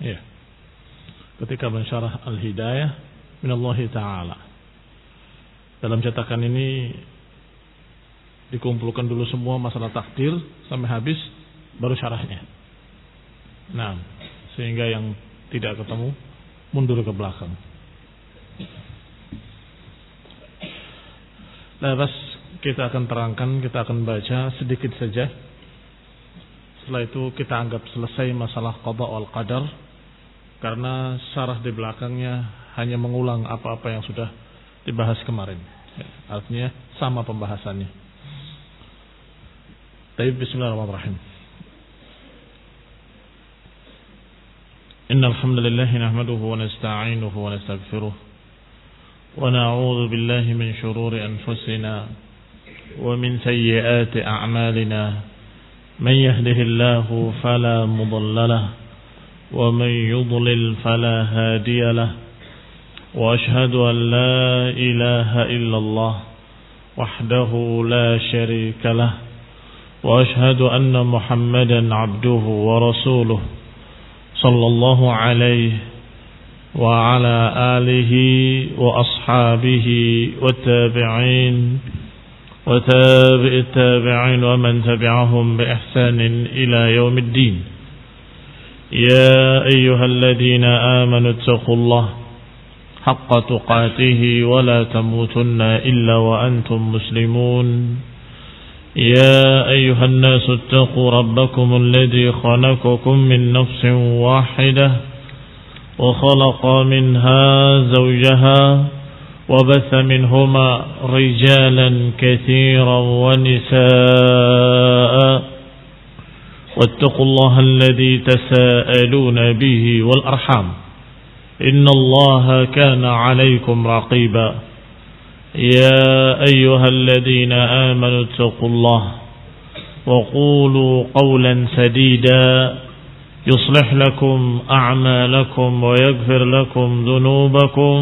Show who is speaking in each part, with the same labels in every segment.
Speaker 1: Ya. Ketika mensyarah Al-Hidayah minallahi ta'ala. Dalam cetakan ini dikumpulkan dulu semua masalah takdir sampai habis, baru syarahnya. Nah, sehingga yang tidak ketemu mundur ke belakang. Lepas kita akan terangkan, kita akan baca sedikit saja. Setelah itu kita anggap selesai masalah qada wal qadar, karena syarah di belakangnya hanya mengulang apa-apa yang sudah dibahas kemarin. Artinya sama pembahasannya. Baik, bismillahirrahmanirrahim. Innal hamdalillah nahmaduhu wa nasta'inuhu wa nastaghfiruh wa na'udzu billahi min shururi anfusina wa min sayyiati a'malina. Man yahdihillahu fala mudilla lahu wa man yudlil fala hadiya lahu. وأشهد أن لا إله إلا الله وحده لا شريك له وأشهد أن محمدا عبده ورسوله صلى الله عليه وعلى آله وأصحابه والتابعين وتابع التابعين ومن تبعهم بإحسان إلى يوم الدين. يا أيها الذين آمنوا اتقوا الله حق تقاته ولا تموتن إلا وأنتم مسلمون. يا أيها الناس اتقوا ربكم الذي خلقكم من نفس واحدة وخلق منها زوجها وبث منهما رجالا كثيرا ونساء واتقوا الله الذي تساءلون به والأرحام إن الله كان عليكم رقيبا. يا أيها الذين آمنوا اتقوا الله وقولوا قولا سديدا يصلح لكم أعمالكم ويغفر لكم ذنوبكم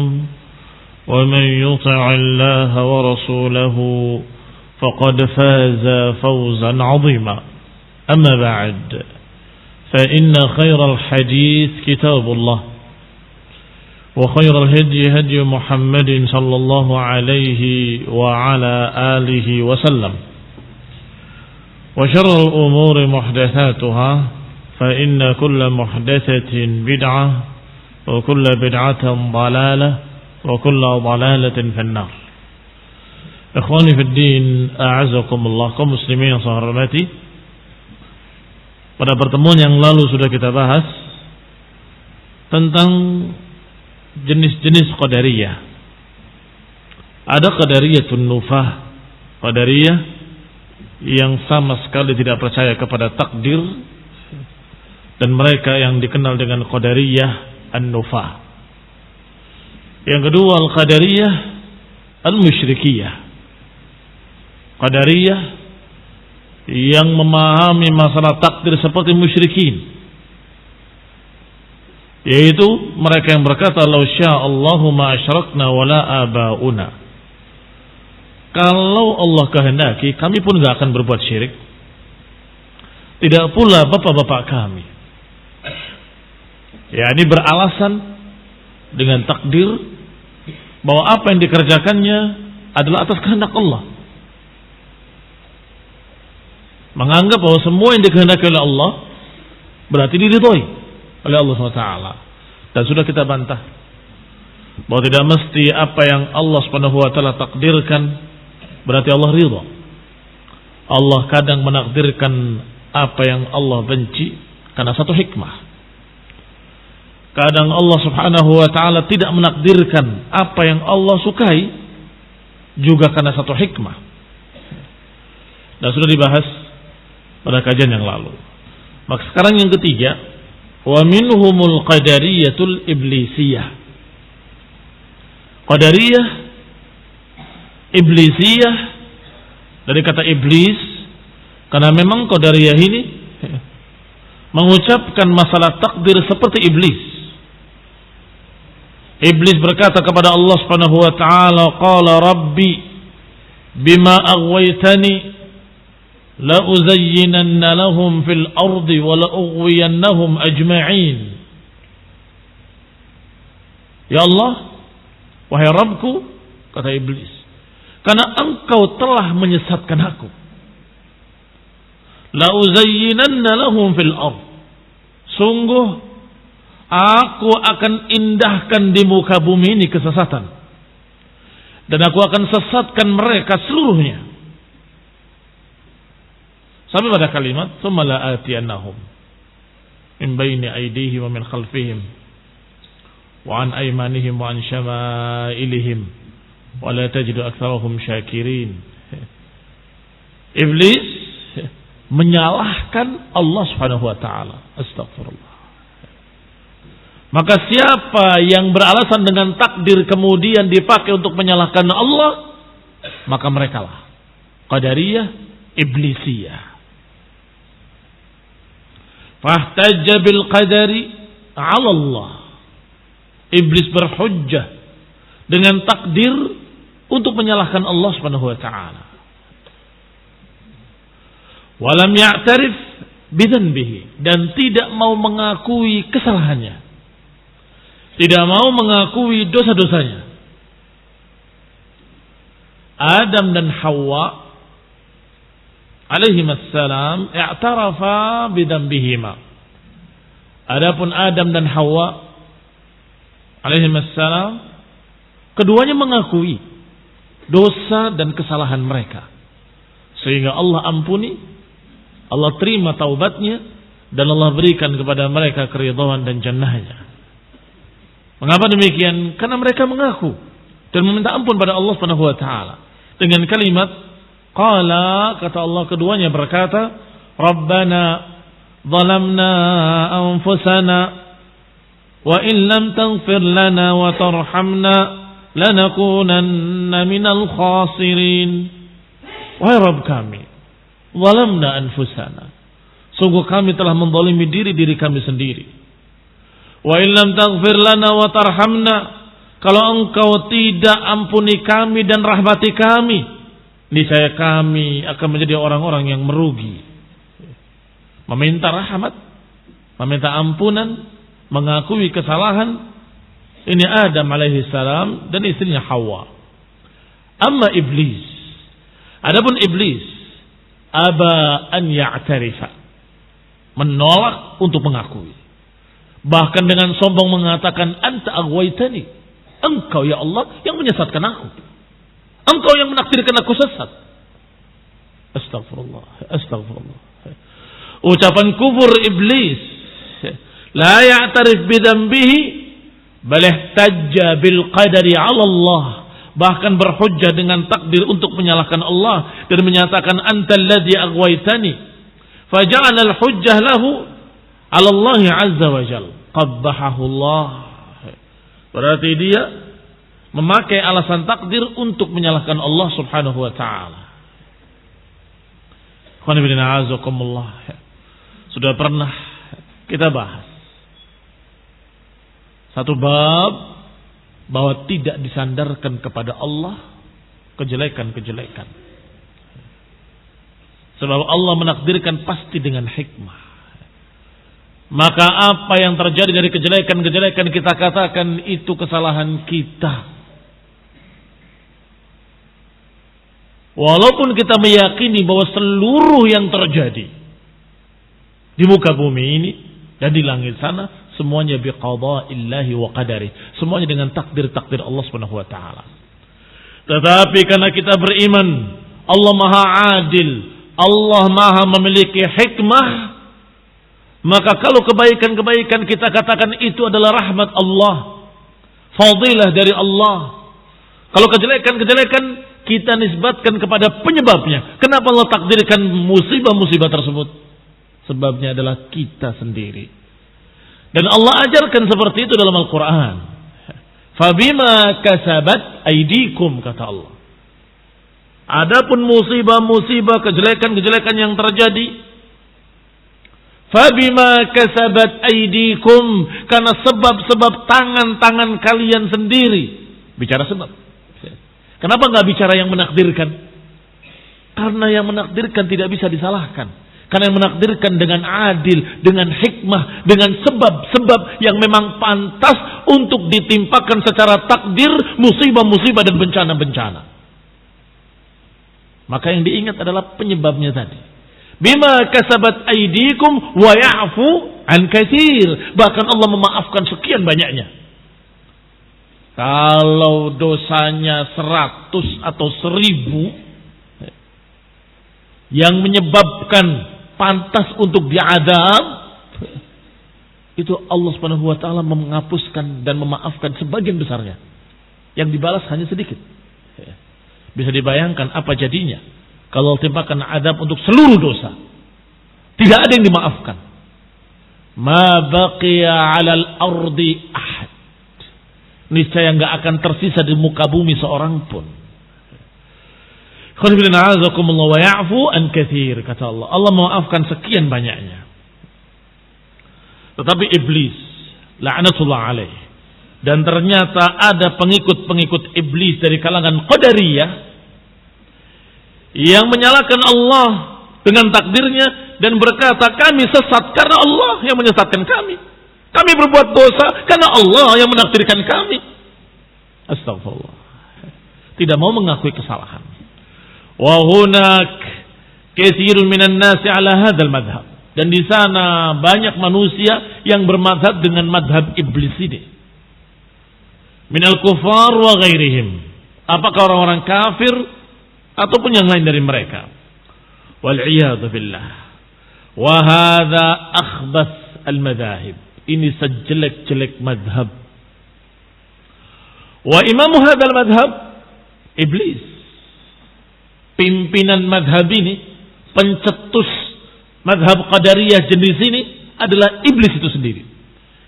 Speaker 1: ومن يطع الله ورسوله فقد فاز فوزا عظيما. أما بعد فإن خير الحديث كتاب الله وخير الهدي هدي محمد صلى الله عليه وعلى آله وسلم وشر الأمور محدثاتها فإن كل محدثة بدعة وكل بدعة ضلالة وكل ضلالة في النار. إخواني في الدين أعزكم الله kaum muslimin yang saya hormati. Pada pertemuan yang lalu sudah kita bahas tentang jenis-jenis qadariyah. Ada qadariyatun nufah, qadariyah yang sama sekali tidak percaya kepada takdir, dan mereka yang dikenal dengan qadariyah an-nufah. Yang kedua al-qadariyah al-musyrikiyah, qadariyah yang memahami masalah takdir seperti musyrikin, yaitu mereka yang berkata law sya'allahu ma asyrakna wala abauna. Kalau Allah kehendaki, kami pun enggak akan berbuat syirik, tidak pula bapak-bapak kami. Ya, ini beralasan dengan takdir bahwa apa yang dikerjakannya adalah atas kehendak Allah. Menganggap bahwa semua yang dikehendaki oleh Allah berarti diridhoi oleh Allah SWT. Dan sudah kita bantah bahwa tidak mesti apa yang Allah SWT takdirkan berarti Allah ridha. Allah kadang menakdirkan apa yang Allah benci karena satu hikmah. Kadang Allah SWT tidak menakdirkan apa yang Allah sukai juga karena satu hikmah. Dan sudah dibahas pada kajian yang lalu. Maka sekarang yang ketiga, wa minhumul qadariyatul iblisiyah. Qadariyah iblisiyah dari kata iblis, karena memang qadariyah ini mengucapkan masalah takdir seperti iblis. Iblis berkata kepada Allah Subhanahu wa taala, qala rabbi bima aghwaytani la uzayyinanna lahum fil ardi wa la ughwiyannahum ajma'in. Ya Allah, wahai Rabbku, kata iblis, karena engkau telah menyesatkan aku. La uzayyinanna lahum fil ardh. Sungguh aku akan indahkan di muka bumi ini kesesatan. Dan aku akan sesatkan mereka seluruhnya. Sampai pada kalimat, "Tsumma la atiyannahum min baini aydihim wa min khalfihim wa an aymanihim wa an syama'ilihim wa la tajidu aktsarahum syakirin." Iblis menyalahkan Allah Subhanahu wa taala. Astagfirullah. Maka siapa yang beralasan dengan takdir kemudian dipakai untuk menyalahkan Allah, maka merekalah Qadariyah, Iblisiyah. Fahtajja bil qadari 'ala Allah. Iblis berhujjah dengan takdir untuk menyalahkan Allah Subhanahu wa taala. Walam ya'tarif bidzanbihi, dan tidak mau mengakui kesalahannya. Tidak mau mengakui dosa-dosanya. Adam dan Hawa alaihimassalam i'tarafa bidzanbihima. Adapun Adam dan Hawa alaihimassalam, keduanya mengakui dosa dan kesalahan mereka. Sehingga Allah ampuni, Allah terima taubatnya, dan Allah berikan kepada mereka keridhaan dan jannahnya. Mengapa demikian? Karena mereka mengaku dan meminta ampun pada Allah Subhanahu wa taala dengan kalimat qala, kata Allah keduanya berkata, Rabbana zalamna anfusana wa in lam taghfir lana wa tarhamna lanakunanna minal khasirin. Wahai Rabb kami, zalamna anfusana, sungguh kami telah menzalimi diri kami sendiri. Wa illam taghfir lana wa tarhamna, kalau engkau tidak ampuni kami dan rahmati kami, niscaya kami akan menjadi orang-orang yang merugi. Meminta rahmat, meminta ampunan, mengakui kesalahan, ini Adam alaihi salam dan istrinya Hawa. Amma iblis, adapun iblis, aba an ya'tarifa, menolak untuk mengakui. Bahkan dengan sombong mengatakan, anta aghwaytani, engkau ya Allah yang menyesatkan aku, engkau yang menakdirkan aku sesat. Astagfirullah, astagfirullah. Ucapan kufur iblis, la ya'tarif bidzanbihi bal ihtajja bil qadari 'ala Allah, bahkan berhujjah dengan takdir untuk menyalahkan Allah dan menyatakan anta alladzi aghwaytani, faja'ala al-hujjah lahu 'ala Allah 'azza wa jalla. Qabbahahu Allah. Berarti dia memakai alasan takdir untuk menyalahkan Allah Subhanahu wa taala. Sudah pernah kita bahas satu bab bahwa tidak disandarkan kepada Allah kejelekan-kejelekan. Sebab Allah menakdirkan pasti dengan hikmah. Maka apa yang terjadi dari kejelekan-kejelekan kita katakan itu kesalahan kita. Walaupun kita meyakini bahwa seluruh yang terjadi di muka bumi ini dan di langit sana semuanya biqadaillahi wa qadari, semuanya dengan takdir-takdir Allah Subhanahu wa taala. Tetapi karena kita beriman Allah Maha Adil, Allah Maha memiliki hikmah, maka kalau kebaikan-kebaikan kita katakan itu adalah rahmat Allah, fadilah dari Allah. Kalau kejelekan-kejelekan kita nisbatkan kepada penyebabnya. Kenapa Allah takdirkan musibah-musibah tersebut? Sebabnya adalah kita sendiri. Dan Allah ajarkan seperti itu dalam Al-Quran. Fabima kasabat aidikum, kata Allah. Adapun musibah-musibah, kejelekan-kejelekan yang terjadi, fabima kasabat aidikum, karena sebab-sebab tangan-tangan kalian sendiri. Bicara sebab. Kenapa enggak bicara yang menakdirkan? Karena yang menakdirkan tidak bisa disalahkan. Karena yang menakdirkan dengan adil, dengan hikmah, dengan sebab-sebab yang memang pantas untuk ditimpakan secara takdir musibah-musibah dan bencana-bencana. Maka yang diingat adalah penyebabnya tadi. Bima kasabat aydikum wa ya'fu an katsir. Bahkan Allah memaafkan sekian banyaknya. Kalau dosanya 100 atau 1000 yang menyebabkan pantas untuk diadab, itu Allah Subhanahu wa taala menghapuskan dan memaafkan sebagian besarnya. Yang dibalas hanya sedikit. Bisa dibayangkan apa jadinya kalau timpakan adab untuk seluruh dosa. Tidak ada yang dimaafkan. Ma baqiya 'alal ardi ahad. Niscaya enggak akan tersisa di muka bumi seorang pun. Khairullahi a'azakumullah wa ya'fu an katsir, kata Allah. Allah memaafkan sekian banyaknya. Tetapi iblis, la'natullah alaih, dan ternyata ada pengikut-pengikut iblis dari kalangan Qadariyah yang menyalahkan Allah dengan takdirnya dan berkata, kami sesat karena Allah yang menyesatkan kami. Kami berbuat dosa karena Allah yang menakdirkan kami. Astagfirullah. Tidak mau mengakui kesalahan. Wa hunak katsirun minan nasi ala hadzal madhab. Dan di sana banyak manusia yang bermadhab dengan madhab iblis ini. Minal kufar wa ghairihim. Apakah orang-orang kafir ataupun yang lain dari mereka. Wal'iyadu billah. Wa hadha akhbath al-madhahib. Ini sejelek-jelek madhab. Wa imamu hadal madhab iblis. Pimpinan madhab ini, pencetus madhab Qadariyah jenis ini adalah iblis itu sendiri.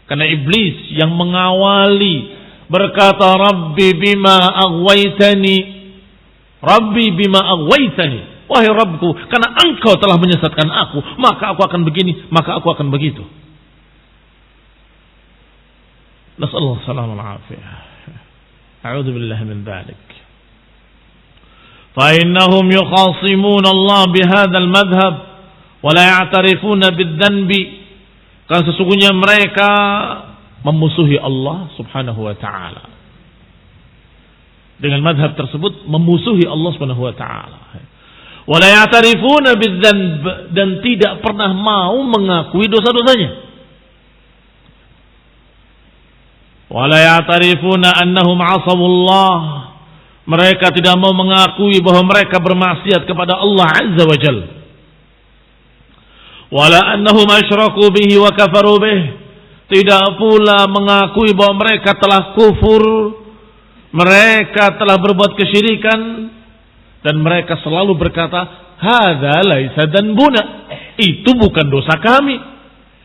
Speaker 1: Karena iblis yang mengawali berkata, Rabbi bima aghwaytani, Rabbi bima aghwaytani, wahai Rabbku, karena engkau telah menyesatkan aku, maka aku akan begini, maka aku akan begitu. Nasallahu salamul afiyah. A'udzu billahi min dzalik. Fa innahum yukhasimuna Allah bihadzal madhhab wa la ya'tarifuna bidz-dzanbi. Karena sesungguhnya mereka memusuhi Allah Subhanahu wa taala. Dengan madhab tersebut memusuhi Allah Subhanahu wa taala. Wa la ya'tarifuna bidz-dzanb, dan tidak pernah mau mengakui dosa-dosanya. Wala ya'tarifuna annahum 'asawullah. Mereka tidak mau mengakui bahwa mereka bermaksiat kepada Allah Azza wa Jalla. Wala annahum asyraku bihi wa kafaru bih. Tidak pula mengakui bahwa mereka telah kufur, mereka telah berbuat kesyirikan, dan mereka selalu berkata, hadza laisa dzanbuna. Itu bukan dosa kami.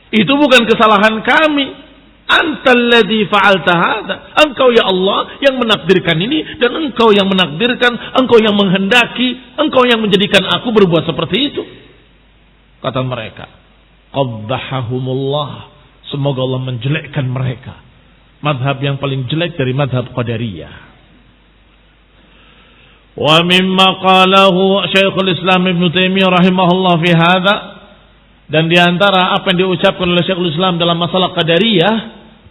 Speaker 1: Itu bukan kesalahan kami. Antalladzi fa'alta hadza. Engkau ya Allah yang menakdirkan ini, dan engkau yang menakdirkan, engkau yang menghendaki, engkau yang menjadikan aku berbuat seperti itu. Kata mereka, qaddahahumullah. Semoga Allah menjelekkan mereka. Madhab yang paling jelek dari madhab Qadariyah. Wa mimma qalahu Syekhul Islam Ibn Taimiyah rahimahullah fi hadza, dan diantara apa yang diucapkan oleh Syekhul Islam dalam masalah Qadariyah,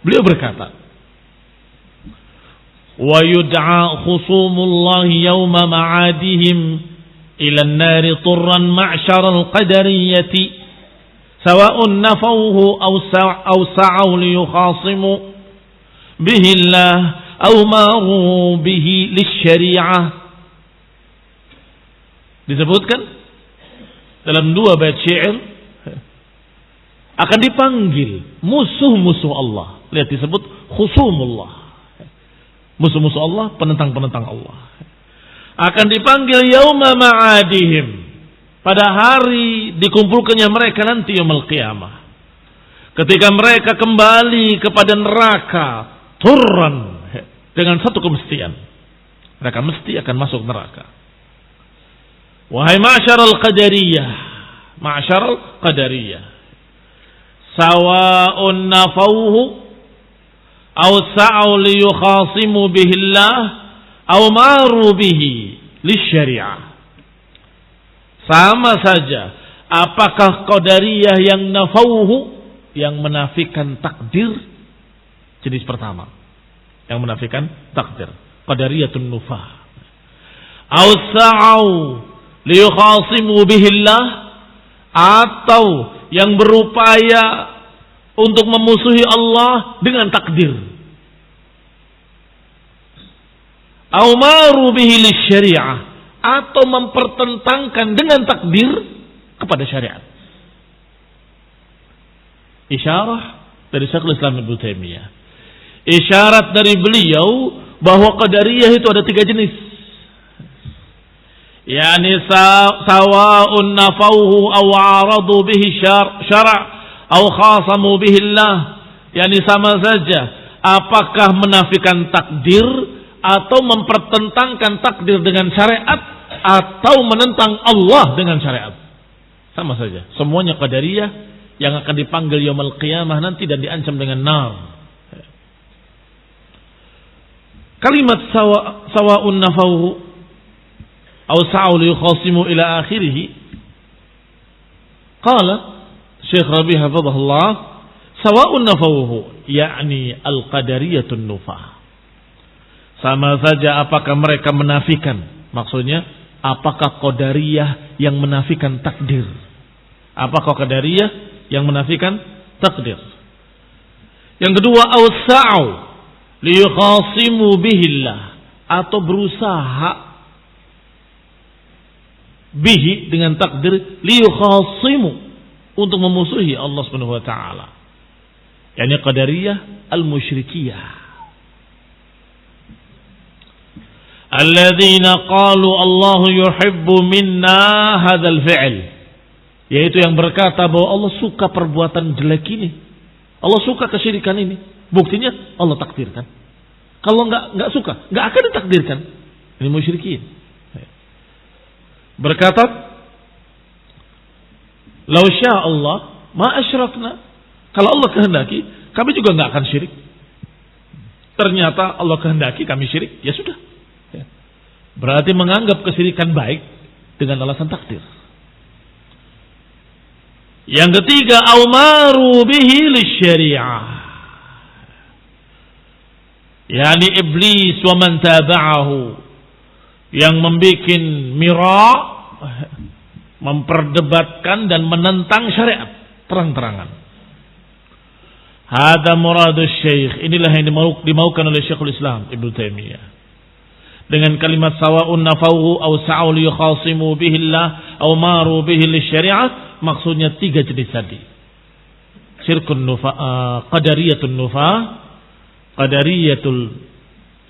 Speaker 1: beliau berkata, wa yud'a khusumullahi yawma ma'adihim ila an-nari turran ma'syar al-qadariyyati sawa'un nafawhu aw sa'aw li yukhasimu bihi Allah aw maru bihi lisyari'ah. Disebutkan dalam dua bait syair, akan dipanggil musuh-musuh Allah. Lihat, disebut khusumullah. Musuh-musuh Allah, penentang-penentang Allah. Akan dipanggil yauma ma'adihim. Pada hari dikumpulkannya mereka nanti yaumul qiyamah. Ketika mereka kembali kepada neraka, turran, dengan satu kemestian. Mereka mesti akan masuk neraka. Wahai ma'syaral qadariyah. Ma'syaral qadariyah. Sawa'un nafawhu aw sa'u li yukhasimu bihi Allah aw maru bihi lisyari'ah. Sama saja, apakah Qadariyah yang nafawhu, yang menafikan takdir, jenis pertama yang menafikan takdir, qadariyatun nufah. Aw sa'au liyukhasimu bihillah, atau yang berupaya untuk memusuhi Allah dengan takdir. Aw maru bihi lisyari'ah, atau mempertentangkan dengan takdir kepada syariat. Isyarah dari Syekhul Islam Ibnu Taimiyah. Isyarat dari beliau bahwa qadariyah itu ada 3 jenis. Yani sawa'un nafauhu aw aradu bihi syara' aw khasamu bihi Allah. Yani sama saja apakah menafikan takdir atau mempertentangkan takdir dengan syariat atau menentang Allah dengan syariat. Sama saja. Semuanya qadariyah yang akan dipanggil yaumul qiyamah nanti dan diancam dengan nar. Kalimat sawa'un nafauhu aw sa'u liyukhasimu ila akhirih. Qala Syekh Rabi' hafizahullah, sawa'un nafauhu yakni al-qadariyatun nufah. Sama saja apakah mereka menafikan, maksudnya apakah qadariyah yang menafikan takdir? Apakah qadariyah yang menafikan takdir? Yang kedua, awsa'u liyukhasimu bihillah, atau berusaha bihi dengan takdir, liyukhasimu, untuk memusuhi Allah Subhanahu wa taala. Yani qadariyah al-musyrikiyah. Alladzina qalu Allahu yuhibbu minna hadzal fi'l, yaitu yang berkata bahwa Allah suka perbuatan jelek ini, Allah suka kesyirikan ini. Buktinya Allah takdirkan. Kalau enggak suka, enggak akan ditakdirkan. Ini musyrikin. Berkata, "Lau syaa Allah ma asyrakna." Kalau Allah kehendaki, kami juga enggak akan syirik. Ternyata Allah kehendaki kami syirik, ya sudah. Berarti menganggap kesyirikan baik dengan alasan takdir. Yang ketiga, aumaru bihi lisyari'ah, yani iblis wa man taba'ahu, yang membikin mira, memperdebatkan dan menentang syariat terang-terangan. Hada muradus syekh, inilah yang dimaukan oleh Syekhul Islam Ibnu Taimiyah dengan kalimat sawa'un nafauhu aw sa'u liyukhasimu bihillah aw maru bihi lisyari'ah. Maksudnya 3 jenis tadi. Syirkun nufa, qadariyatun nufa, qadariyatul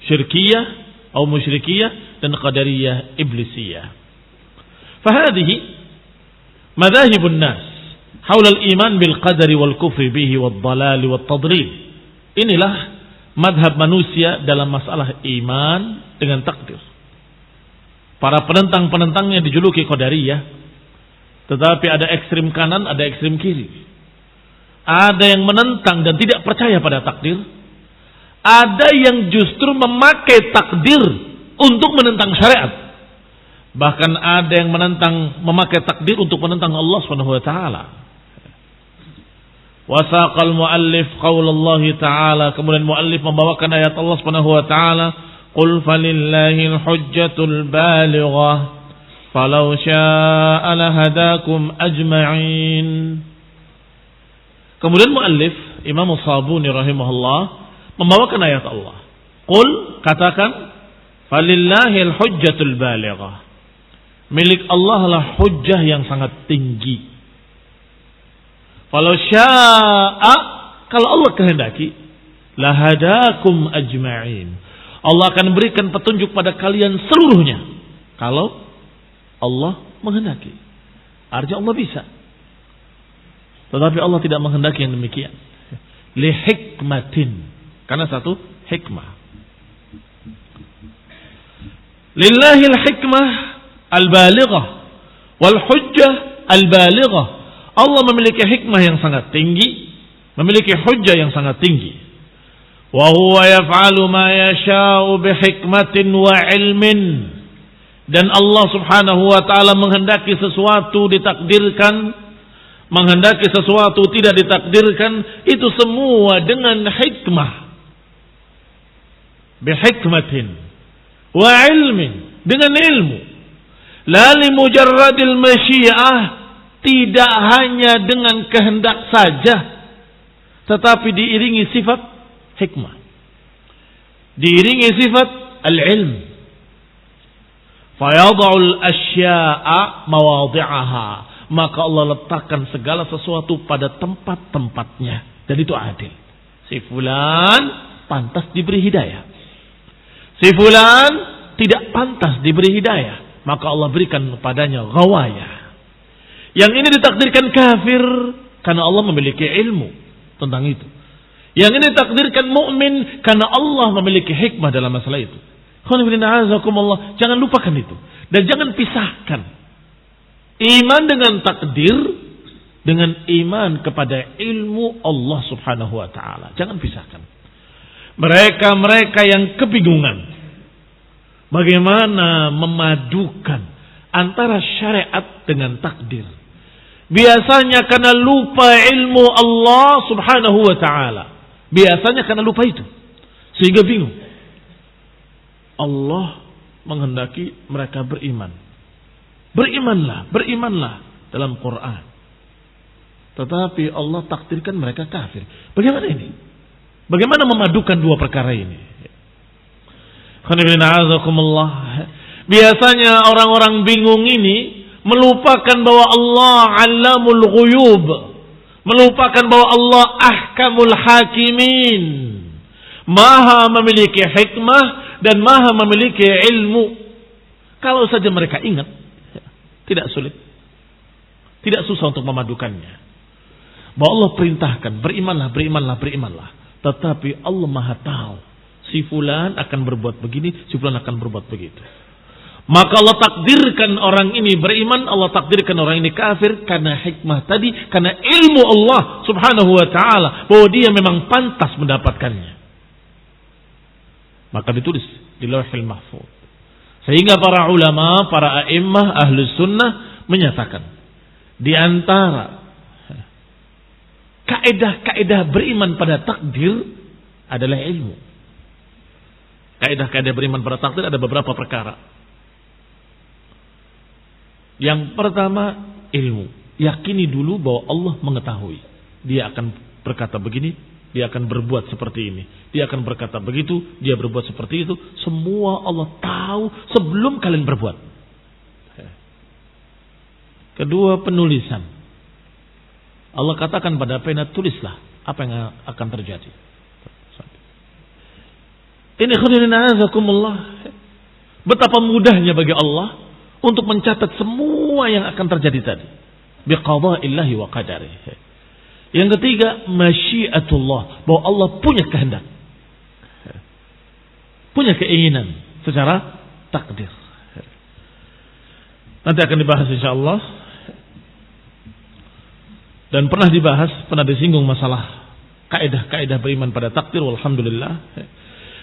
Speaker 1: syirkiyah atau musyrikiyah, dan qadariyah iblisiyah. Fahadihi madhahibun nas haula al-iman bil qadari wal kufri bihi wad dalal wat tadlil. Inilah madhab manusia dalam masalah iman dengan takdir. Para penentang-penentangnya dijuluki qadariyah. Tetapi ada ekstrim kanan, ada ekstrim kiri. Ada yang menentang dan tidak percaya pada takdir. Ada yang justru memakai takdir untuk menentang syariat. Bahkan ada yang memakai takdir untuk menentang Allah Subhanahu wa taala. Wasaqal muallif qaulullah taala, kemudian muallif membawakan ayat Allah Subhanahu wa taala, qul falillahil hujjatul balighah falau syaa'a lahadakum ajma'in. Kemudian muallif Imam As-Sabuni rahimahullah membawakan ayat Allah. Qul, katakan, falillahil hujjatul balighah, milik Allah lah hujjah yang sangat tinggi. Falau syaa'a, kalau Allah kehendaki, lahadakum ajma'in, Allah akan berikan petunjuk pada kalian seluruhnya. Kalau Allah menghendaki, artinya Allah bisa. Tetapi Allah tidak menghendaki yang demikian. Li hikmatin, karena satu hikmah. Lillahil hikmah al-balighah wal hujjah al-balighah. Allah memiliki hikmah yang sangat tinggi, memiliki hujjah yang sangat tinggi. Wa huwa yaf'alu ma yasha'u bi hikmatin wa ilmin. Dan Allah Subhanahu wa taala menghendaki sesuatu ditakdirkan, menghendaki sesuatu tidak ditakdirkan, itu semua dengan hikmah, bihikmatin wa ilmin, dengan ilmu. La li mujarradil masyiah, tidak hanya dengan kehendak saja, tetapi diiringi sifat hikmah, diiringi sifat al-ilm. Fayadha'ul asya'a mawadhi'aha, maka Allah letakkan segala sesuatu pada tempat-tempatnya, dan itu adil. Si fulan pantas diberi hidayah, si fulan tidak pantas diberi hidayah, maka Allah berikan kepadanya ghawayah. Yang ini ditakdirkan kafir karena Allah memiliki ilmu tentang itu. Yang ini ditakdirkan mukmin karena Allah memiliki hikmah dalam masalah itu. Jangan lupakan itu, dan jangan pisahkan iman dengan takdir dengan iman kepada ilmu Allah Subhanahu wa taala. Jangan pisahkan. Mereka yang kebingungan bagaimana memadukan antara syariat dengan takdir, biasanya karena lupa ilmu Allah Subhanahu wa taala. Biasanya karena lupa itu, sehingga bingung. Allah menghendaki mereka beriman. Berimanlah dalam Quran. Tetapi Allah takdirkan mereka kafir. Bagaimana ini? Bagaimana memadukan dua perkara ini? Biasanya orang-orang bingung ini melupakan bahwa Allah Allamul Ghuyub, melupakan bahwa Allah Ahkamul Hakimin, Maha memiliki hikmah dan Maha memiliki ilmu. Kalau saja mereka ingat, tidak sulit, tidak susah untuk memadukannya. Bahwa Allah perintahkan berimanlah. Tetapi Allah Maha tahu si fulan akan berbuat begini, si fulan akan berbuat begitu. Maka Allah takdirkan orang ini beriman, Allah takdirkan orang ini kafir karena hikmah tadi, karena ilmu Allah Subhanahu wa taala bahwa dia memang pantas mendapatkannya. Maka ditulis di Lauhul Mahfuz. Sehingga para ulama, para a'immah ahlus sunnah menyatakan di antara kaidah-kaidah beriman pada takdir adalah ilmu. Kaidah-kaidah beriman pada takdir ada beberapa perkara. Yang pertama, ilmu. Yakini dulu bahwa Allah mengetahui. Dia akan berkata begini, dia akan berbuat seperti ini. Dia akan berkata begitu, dia berbuat seperti itu. Semua Allah tahu sebelum kalian berbuat. Kedua, penulisan. Allah katakan pada pena, tulislah apa yang akan terjadi. Ini khairunazakumullah. Betapa mudahnya bagi Allah untuk mencatat semua yang akan terjadi tadi. Biqadaillahi wa qadarihi. Yang ketiga, masyiatullah, bahwa Allah punya kehendak, punya keinginan secara takdir. Nanti akan dibahas insyaallah. Dan pernah disinggung masalah kaidah-kaidah beriman pada takdir, walhamdulillah.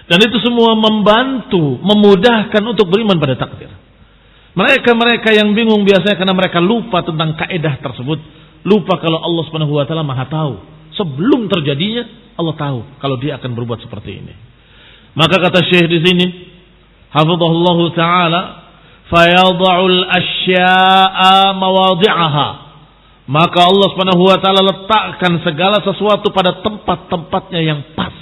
Speaker 1: Dan itu semua membantu, memudahkan untuk beriman pada takdir. Mereka yang bingung biasanya karena mereka lupa tentang kaidah tersebut. Lupa kalau Allah Subhanahu wa taala Maha tahu. Sebelum terjadinya Allah tahu kalau dia akan berbuat seperti ini. Maka kata Syekh di sini, hafizahullahu taala, fayadha'ul asya'a mawadhi'aha. Maka Allah Subhanahu wa taala letakkan segala sesuatu pada tempat-tempatnya yang pas.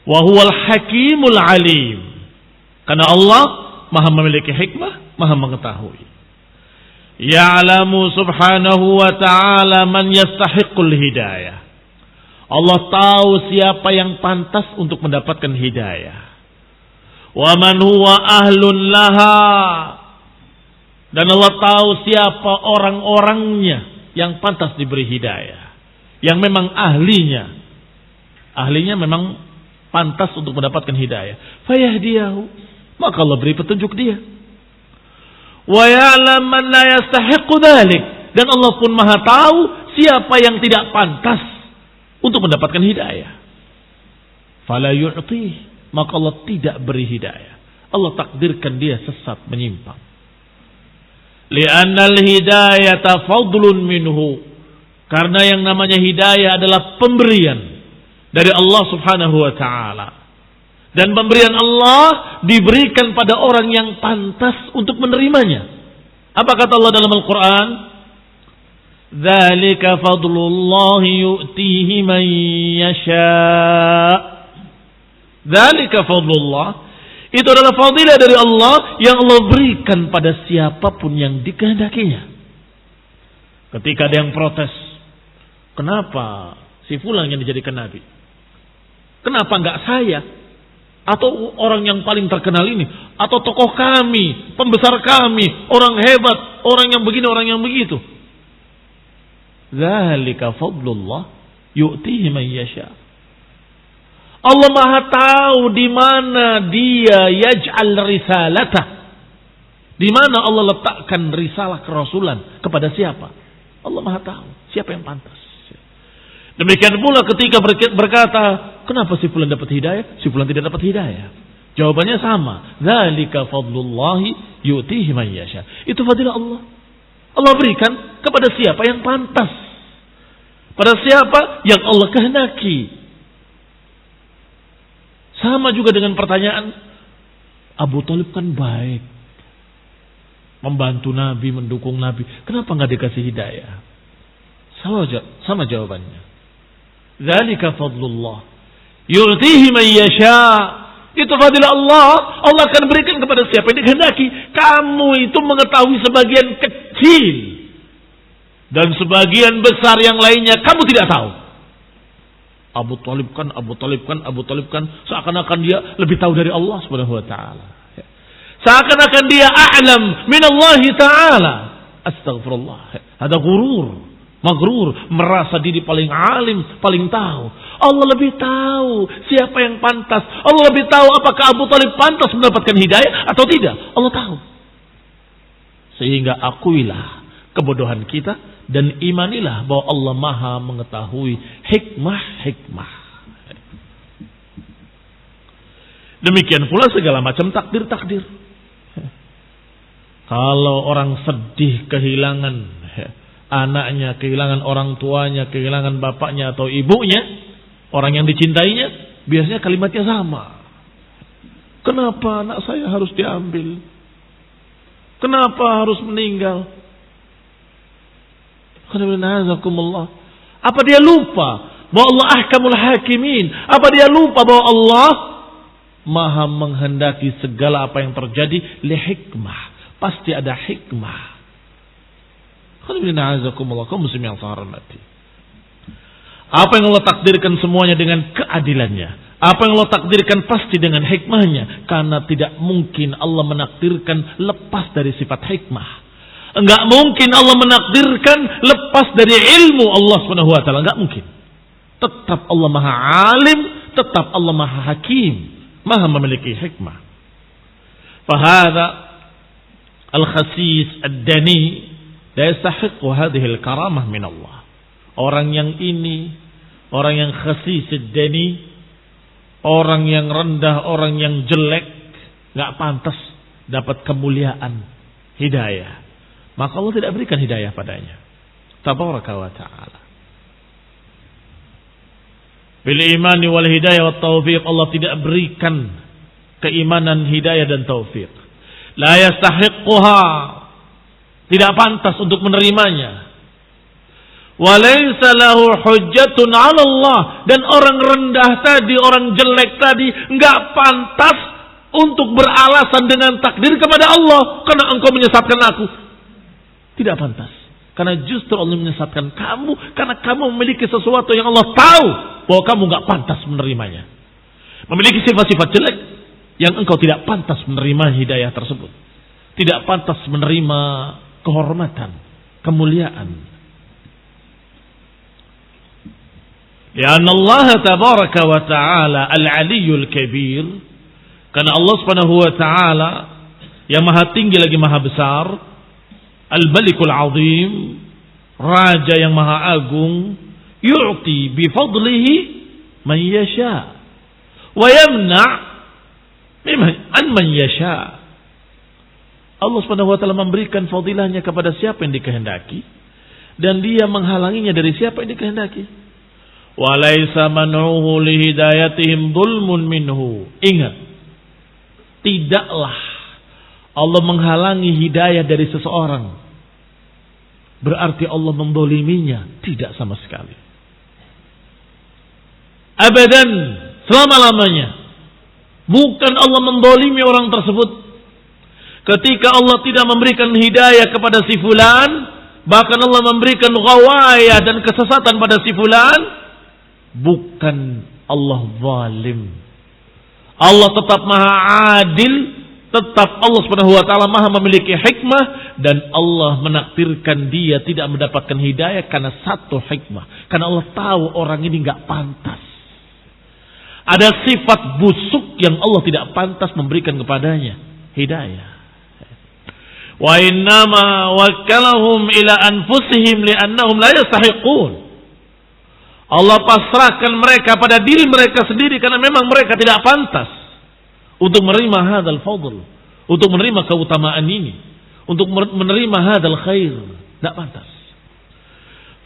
Speaker 1: Wa huwal hakimul alim. Karena Allah Maha memiliki hikmah, Maha mengetahui. Ya'lamu subhanahu wa ta'ala man yastahiqul hidayah. Allah tahu siapa yang pantas untuk mendapatkan hidayah. Wa man huwa ahlun laha. Dan Allah tahu siapa orang-orangnya yang pantas diberi hidayah. Yang memang ahlinya memang pantas untuk mendapatkan hidayah. Fayahdiyahu, maka Allah beri petunjuk dia. Wa ya'lam man la yastahiqu dzalik, dan Allah pun Maha tahu siapa yang tidak pantas untuk mendapatkan hidayah. Fala yu'tih, maka Allah tidak beri hidayah. Allah takdirkan dia sesat, menyimpang. Li'anna al-hidayata fadlun minhu, karena yang namanya hidayah adalah pemberian dari Allah Subhanahu wa taala. Dan pemberian Allah diberikan pada orang yang pantas untuk menerimanya. Apa kata Allah dalam Al-Quran? Dzalika fadlullahi yu'tihi man yasha'. Dzalika fadlullah. Itu adalah fadilah dari Allah yang Allah berikan pada siapapun yang dikehendakinya. Ketika ada yang protes, kenapa si fulan yang dijadikan nabi? Kenapa enggak saya? Atau orang yang paling terkenal ini, atau tokoh kami, pembesar kami, orang hebat, orang yang begini, orang yang begitu. Dzalika fadlullah yu'tihi man yasha. Allah Maha tahu di mana dia yaj'al risalatah. Di mana Allah letakkan risalah kerasulan kepada siapa? Allah Maha tahu siapa yang pantas. Demikian pula ketika berkata, kenapa si fulan dapat hidayah, si fulan tidak dapat hidayah? Jawabannya sama. Dzalika fadlullahi yu'tihi man yasha. Itu fadilah Allah. Allah berikan kepada siapa yang pantas. Pada siapa yang Allah kehendaki. Sama juga dengan pertanyaan, Abu Thalib kan baik, membantu Nabi, mendukung Nabi. Kenapa enggak dikasih hidayah? Sama jawabannya. Dzalika fadlullah yu'tihi man yasha. Itu fadilah Allah. Allah akan berikan kepada siapa yang dikehendaki. Kamu itu mengetahui sebagian kecil dan sebagian besar yang lainnya kamu tidak tahu. Abu Thalib kan seakan-akan dia lebih tahu dari Allah Subhanahu wa taala. Seakan-akan dia a'lam min Allah taala. Astagfirullah. Ada gurur. Maghrur, merasa diri paling alim, paling tahu. Allah lebih tahu siapa yang pantas. Allah lebih tahu apakah Abu Thalib pantas mendapatkan hidayah atau tidak. Allah tahu. Sehingga akuilah kebodohan kita dan imanilah bahwa Allah Maha mengetahui hikmah-hikmah. Demikian pula segala macam takdir-takdir. Kalau orang sedih kehilangan anaknya, kehilangan orang tuanya, kehilangan bapaknya atau ibunya, orang yang dicintainya, biasanya kalimatnya sama. Kenapa anak saya harus diambil? Kenapa harus meninggal? Apa dia lupa bahwa Allah ahkamul hakimin? Apa dia lupa bahwa Allah Maha menghendaki segala apa yang terjadi li hikmah? Pasti ada hikmah. Kaum muslim yang saya hormati. Apa yang Allah takdirkan semuanya dengan keadilannya. Apa yang Allah takdirkan pasti dengan hikmahnya. Karena tidak mungkin Allah menakdirkan lepas dari sifat hikmah. Enggak mungkin Allah menakdirkan lepas dari ilmu Allah Subhanahu wa taala. Enggak mungkin. Tetap Allah Maha Alim, tetap Allah Maha Hakim, Maha memiliki hikmah. Fahadha al-khasis ad-dani la yastahiqu hadhihi al-karamah min Allah. Orang yang ini, orang yang khasis ad-dani, orang yang rendah, orang yang jelek, enggak pantas dapat kemuliaan hidayah. Maka Allah tidak berikan hidayah padanya. Tabaraka wa ta'ala. Bil imani wal hidayah wat taufiq, Allah tidak berikan keimanan, hidayah dan taufik. La yastahiqquha, tidak pantas untuk menerimanya. Wa laysa lahu hujjatun 'ala Allah, dan orang rendah tadi, orang jelek tadi enggak pantas untuk beralasan dengan takdir kepada Allah, karena engkau menyesatkan aku. Tidak pantas. Karena justru Allah menyesatkan kamu karena kamu memiliki sesuatu yang Allah tahu bahwa kamu enggak pantas menerimanya. Memiliki sifat-sifat jelek yang engkau tidak pantas menerima hidayah tersebut. Tidak pantas menerima kehormatan, kemuliaan. Lianna Allah tabaraka wa ta'ala al-aliyyul kabir. Karena Allah subhanahu wa ta'ala yang maha tinggi lagi maha besar, al-malikul azim, raja yang maha agung, yu'ti bifadlihi man yasha wa yamna' an man yasha. Allah Subhanahu wa taala memberikan fadilahnya kepada siapa yang dikehendaki dan dia menghalanginya dari siapa yang dikehendaki. wa laisa man'uhu li hidayatihim dhulmun minhu. Ingat, tidaklah Allah menghalangi hidayah dari seseorang berarti Allah mendoliminya. Tidak sama sekali. Abadan, selama-lamanya. Bukan Allah mendolimi orang tersebut. Ketika Allah tidak memberikan hidayah kepada si fulan, bahkan Allah memberikan ghawayah dan kesesatan pada si fulan, bukan Allah zalim. Allah tetap maha adil, tetap Allah Subhanahu wa taala maha memiliki hikmah, dan Allah menakdirkan dia tidak mendapatkan hidayah karena satu hikmah. Karena Allah tahu orang ini enggak pantas. Ada sifat busuk yang Allah tidak pantas memberikan kepadanya hidayah. Wa innama wakkalahum ila anfusihim li'annahum la yastahiqun. Allah pasrahkan mereka pada diri mereka sendiri karena memang mereka tidak pantas untuk menerima hadzal fadl, untuk menerima keutamaan ini, untuk menerima hadzal khair. Tidak pantas.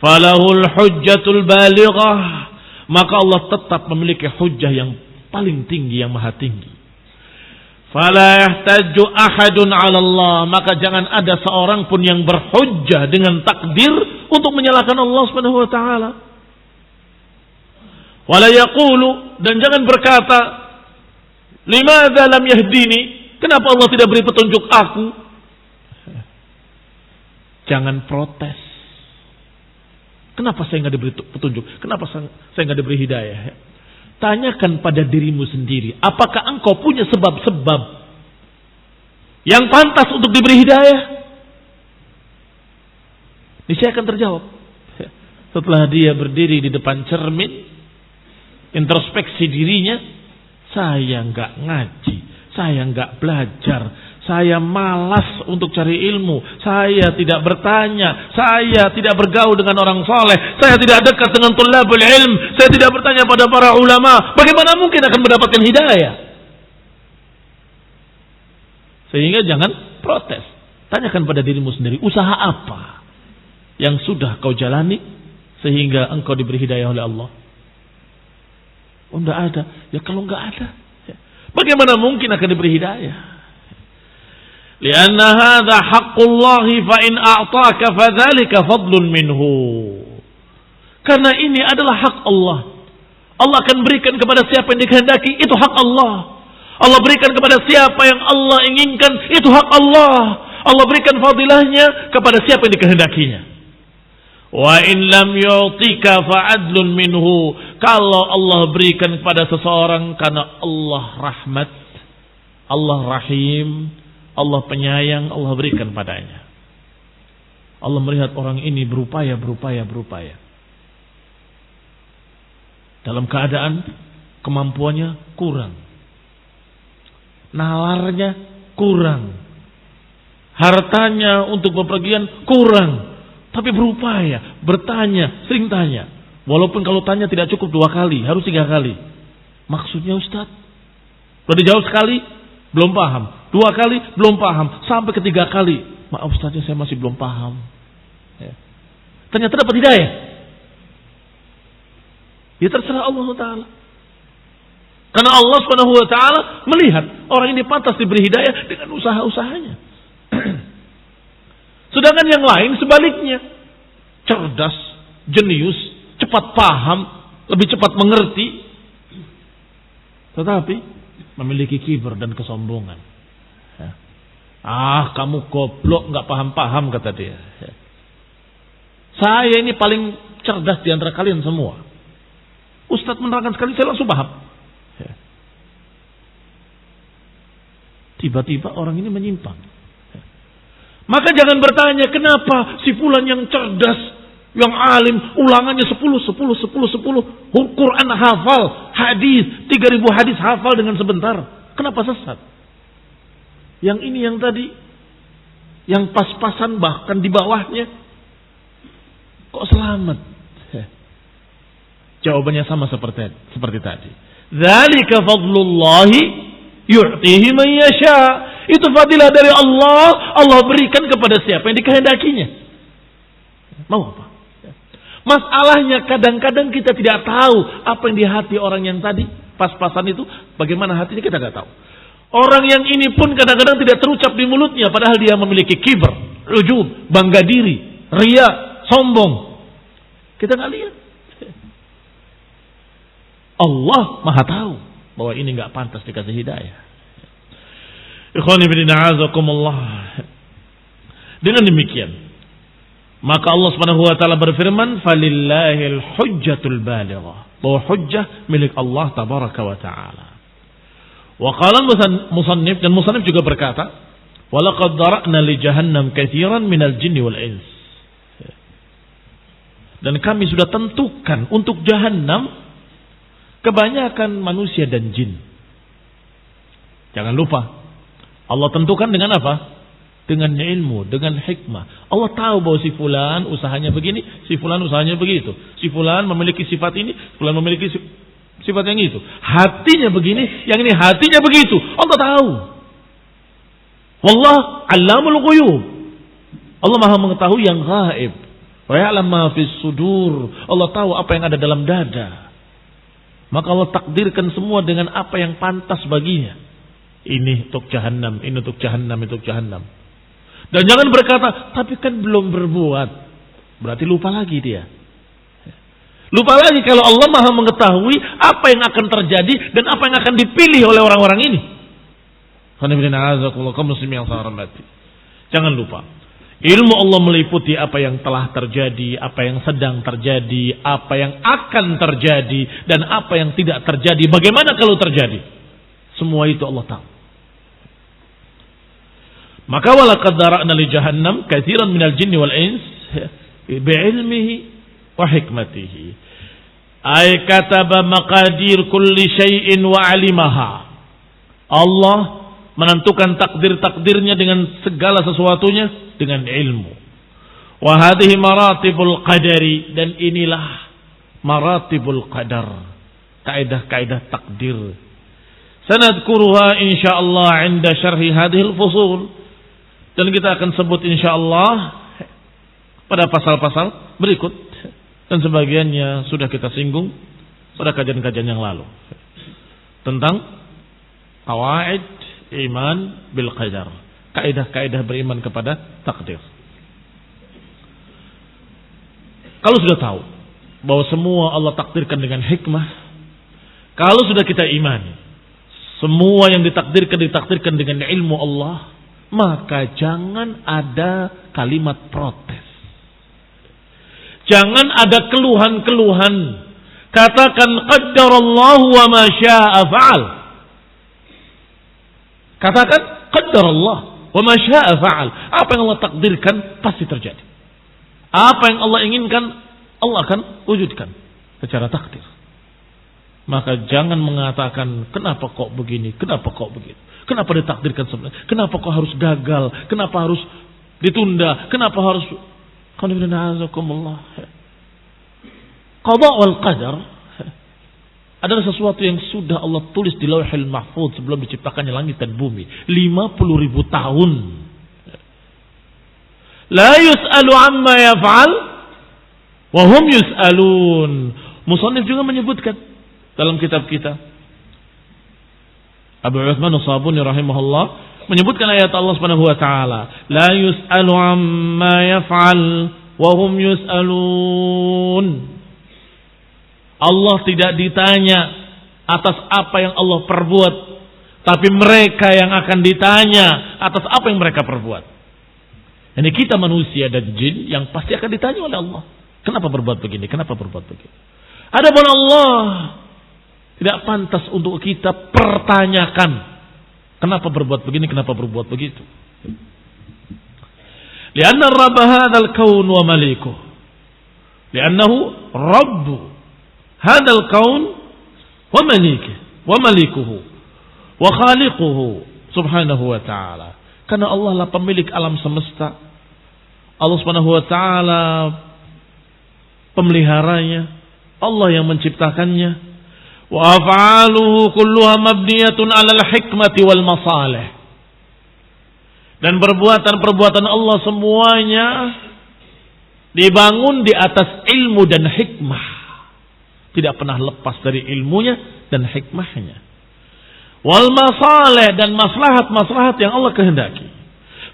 Speaker 1: Falahul hujjatul balighah, maka Allah tetap memiliki hujjah yang paling tinggi, yang maha tinggi. Fala yahtaju ahadun 'ala Allah, maka jangan ada seorang pun yang berhujjah dengan takdir untuk menyalahkan Allah Subhanahu wa taala. Wala yaqulu, dan jangan berkata, limadza lam yahdini, kenapa Allah tidak beri petunjuk aku? Jangan protes. Kenapa saya enggak diberi petunjuk? Kenapa saya enggak diberi hidayah? Tanyakan pada dirimu sendiri, apakah engkau punya sebab-sebab yang pantas untuk diberi hidayah? Niscaya akan terjawab. Setelah dia berdiri di depan cermin, introspeksi dirinya, saya enggak ngaji, saya enggak belajar, saya malas untuk cari ilmu, saya tidak bertanya, saya tidak bergaul dengan orang soleh, saya tidak dekat dengan tulabul ilm, saya tidak bertanya pada para ulama. Bagaimana mungkin akan mendapatkan hidayah? Sehingga jangan protes. Tanyakan pada dirimu sendiri, usaha apa yang sudah kau jalani sehingga engkau diberi hidayah oleh Allah? Oh, enggak ada. Ya kalau enggak ada, bagaimana mungkin akan diberi hidayah? Lianna hadza haqqullahi fa in a'taka fadzalika fadlun minhu. Karena ini adalah hak Allah. Allah akan berikan kepada siapa yang dikehendaki, itu hak Allah. Allah berikan kepada siapa yang Allah inginkan, itu hak Allah. Allah berikan fadilahnya kepada siapa yang dikehendakinya. Wa in lam yu'tika fa'adlun minhu. Kalau Allah berikan kepada seseorang karena Allah rahmat, Allah rahim, Allah penyayang, Allah berikan padanya. Allah melihat orang ini berupaya. Dalam keadaan kemampuannya kurang, nalarnya kurang, hartanya untuk bepergian kurang, tapi berupaya, bertanya, sering tanya. Walaupun kalau tanya tidak cukup 2 kali, harus 3 kali. Maksudnya Ustaz, sudah dijawab sekali, belum paham. 2 kali, belum paham. Sampai ke 3 kali, maaf Ustaznya saya masih belum paham. Ya. Ternyata dapat hidayah. Ya terserah Allah Ta'ala. Karena Allah Subhanahu wa Ta'ala melihat orang ini pantas diberi hidayah dengan usaha-usahanya. Sedangkan yang lain sebaliknya, cerdas, jenius, cepat paham, lebih cepat mengerti, tetapi memiliki kibur dan kesombongan. Kamu goblok, nggak paham-paham, kata dia. Saya ini paling cerdas di antara kalian semua. Ustadz menerangkan sekali, saya langsung paham. Tiba-tiba orang ini menyimpang. Maka jangan bertanya kenapa si fulan yang cerdas, yang alim, ulangannya 10. Quran hafal, hadis 3000 hadis hafal dengan sebentar. Kenapa sesat? Yang ini yang tadi, yang pas-pasan bahkan di bawahnya, kok selamat? Jawabannya sama seperti tadi. Dzalika fadlullahi yu'tihi man yasha. Itu fadilah dari Allah, Allah berikan kepada siapa yang dikehendakinya. Mau apa? Masalahnya kadang-kadang kita tidak tahu apa yang di hati orang yang tadi pas-pasan itu, bagaimana hatinya kita tidak tahu. Orang yang ini pun kadang-kadang tidak terucap di mulutnya, padahal dia memiliki kibr, ujub, bangga diri, ria, sombong. Kita nggak lihat. Allah Maha tahu bahwa ini nggak pantas dikasih hidayah. Ikhwani fillah, azakumullah. Dengan demikian, maka Allah Subhanahu wa taala berfirman, "Falillahil hujjatul balighah." Bahwa hujjah milik Allah tabaraka wa taala. Wa qala musannif, dan musannif juga berkata, "Wa laqad dara'na li jahannam katsiran minal jinni wal ins." Dan kami sudah tentukan untuk jahannam kebanyakan manusia dan jin. Jangan lupa, Allah tentukan dengan apa? Dengan ilmu, dengan hikmah. Allah tahu bahwa si fulan usahanya begini, si fulan usahanya begitu. Si fulan memiliki sifat ini, fulan memiliki sifat yang itu. Hatinya begini, yang ini hatinya begitu. Allah tahu. Wallah allamul ghuyub. Allah Maha mengetahui yang gaib. Wa ya'lam ma fis sudur. Allah tahu apa yang ada dalam dada. Maka Allah takdirkan semua dengan apa yang pantas baginya. Ini untuk jahannam, ini untuk jahannam, itu untuk jahannam. Dan jangan berkata, tapi kan belum berbuat. Berarti lupa lagi dia. Lupa lagi kalau Allah Maha mengetahui apa yang akan terjadi dan apa yang akan dipilih oleh orang-orang ini. Jangan lupa. Ilmu Allah meliputi apa yang telah terjadi, apa yang sedang terjadi, apa yang akan terjadi, dan apa yang tidak terjadi. Bagaimana kalau terjadi? Semua itu Allah tahu. Maka walaqad dara'na li jahannam katsiran minal jinni wal ins bi'ilmihi wa hikmatihi. Ay kataba maqadir kulli syai'in wa 'alimaha. Allah menentukan takdir-takdirnya dengan segala sesuatunya dengan ilmu. Wa hadhihi maratibul qadari, dan inilah maratibul qadar, kaidah-kaidah takdir. Sanadkuruha insyaallah 'inda syarhi hadhil fusul. Dan kita akan sebut insyaallah pada pasal-pasal berikut, dan sebagiannya sudah kita singgung pada kajian-kajian yang lalu tentang qawaid iman bil qadar, kaidah-kaidah beriman kepada takdir. Kalau sudah tahu bahwa semua Allah takdirkan dengan hikmah, kalau sudah kita imani semua yang ditakdirkan dengan ilmu Allah, maka jangan ada kalimat protes. Jangan ada keluhan-keluhan. Katakan qaddarallahu wa ma syaa fa'al. Katakan qaddarallah wa ma syaa fa'al. Apa yang Allah takdirkan pasti terjadi. Apa yang Allah inginkan Allah akan wujudkan secara takdir. Maka jangan mengatakan kenapa kok begini, kenapa kok begitu. Kenapa ditakdirkan sebenarnya? Kenapa kok harus gagal? Kenapa harus ditunda? Kenapa harus qada wal qadar adalah sesuatu yang sudah Allah tulis di Lauhul Mahfuz sebelum diciptakannya langit dan bumi 50.000 tahun. La yus'alu amma yaf'al wa hum yus'alun. Musannif juga menyebutkan dalam kitab kita, Abu Utsman As-Sabuni rahimahullah menyebutkan ayat Allah Subhanahu wa taala, la yus'alu amma yaf'al wa hum yus'alun. Allah tidak ditanya atas apa yang Allah perbuat, tapi mereka yang akan ditanya atas apa yang mereka perbuat. Ini kita manusia dan jin yang pasti akan ditanya oleh Allah. Kenapa berbuat begini? Kenapa berbuat begitu? Adapun Allah tidak pantas untuk kita pertanyakan kenapa berbuat begini, kenapa berbuat begitu. Lianna Rabb hadzal kaun wa malikuh. Liannahu Rabb hadzal kaun wa malikuhu wa khaliquhu subhanahu wa ta'ala. Karena Allah lah pemilik alam semesta. Allah Subhanahu wa ta'ala pemeliharanya. Allah yang menciptakannya. Wa af'aluhu kulluha mabniyatun 'alal hikmati wal masalih. Dan perbuatan-perbuatan Allah semuanya Dibangun di atas ilmu dan hikmah. Tidak pernah lepas dari ilmunya dan hikmahnya. Wal masalih, dan maslahat-maslahat yang Allah kehendaki.